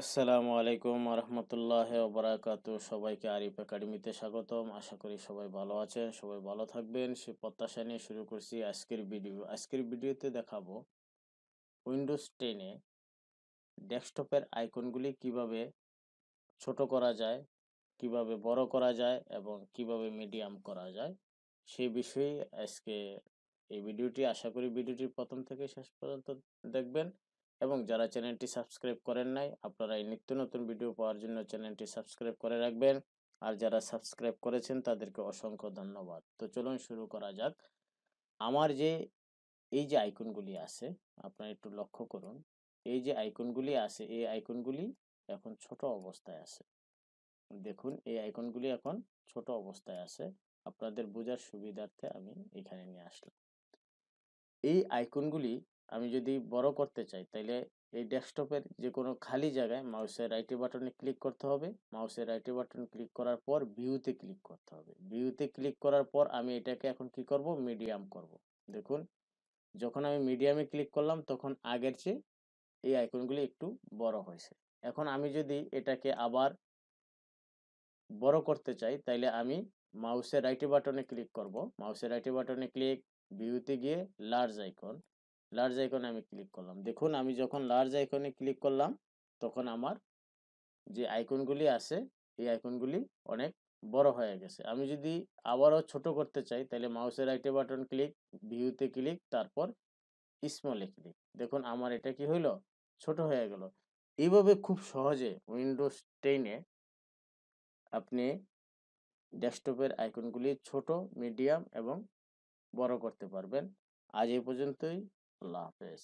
আসসালামু আলাইকুম রহমতুল্লাহ ওবরাকাতু। সবাইকে আরিফ একাডেমিতে স্বাগতম। আশা করি সবাই ভালো আছেন, সবাই ভালো থাকবেন সে প্রত্যাশা নিয়ে শুরু করছি আজকের ভিডিও। আজকের ভিডিওতে দেখাবো উইন্ডোজ 10-এ ডেস্কটপের আইকনগুলি কিভাবে ছোট করা যায়, কিভাবে বড় করা যায় এবং কিভাবে মিডিয়াম করা যায় সেই বিষয়ে আজকে এই ভিডিওটি। আশা করি ভিডিওটি প্রথম থেকে শেষ পর্যন্ত দেখবেন এবং যারা চ্যানেলটি সাবস্ক্রাইব করেন নাই আপনারা এই নিত্য নতুন ভিডিও পাওয়ার জন্য চ্যানেলটি সাবস্ক্রাইব করে রাখবেন, আর যারা সাবস্ক্রাইব করেছেন তাদেরকে অসংখ্য ধন্যবাদ। তো চলুন শুরু করা যাক। আমার যে এই যে আইকনগুলি আছে আপনারা একটু লক্ষ্য করুন, এই যে আইকনগুলি আছে এই আইকনগুলি এখন ছোট অবস্থায় আছে। দেখুন এই আইকনগুলি এখন ছোট অবস্থায় আছে। আপনাদের বোঝার সুবিধার্থে আমি এখানে নিয়ে আসলাম। এই আইকনগুলি আমি যদি বড় করতে চাই তাহলে এই ডেস্কটপের যে কোনো খালি জায়গায় মাউসের রাইট বাটনে ক্লিক করতে হবে। মাউসের রাইট বাটন ক্লিক করার পর ভিউতে ক্লিক করতে হবে। ভিউতে ক্লিক করার পর আমি এটাকে এখন কি করব, মিডিয়াম করব। দেখুন যখন আমি মিডিয়ামে ক্লিক করলাম তখন আগের চেয়ে এই আইকনগুলি একটু বড় হয়েছে। এখন আমি যদি এটাকে আবার বড় করতে চাই তাইলে আমি মাউসের রাইট বাটনে ক্লিক করব। মাউসের রাইট বাটনে ক্লিক, ভিউতে গিয়ে লার্জ আইকনে আমি ক্লিক করলাম। দেখুন আমি যখন লার্জ আইকনে ক্লিক করলাম তখন আমার যে আইকনগুলি আছে এই আইকনগুলি অনেক বড় হয়ে গেছে। আমি যদি আবারও ছোট করতে চাই তাহলে মাউসের রাইট বাটন ক্লিক, ভিউতে ক্লিক, তারপর স্মলে ক্লিক। দেখুন আমার এটা কি হইলো, ছোট হয়ে গেল। এইভাবে খুব সহজে উইন্ডোজ 10-এ আপনি ডেস্কটপের আইকনগুলি ছোট, মিডিয়াম এবং বড় করতে পারবেন। আজ এই পর্যন্তই। আল্লাহ হাফেজ।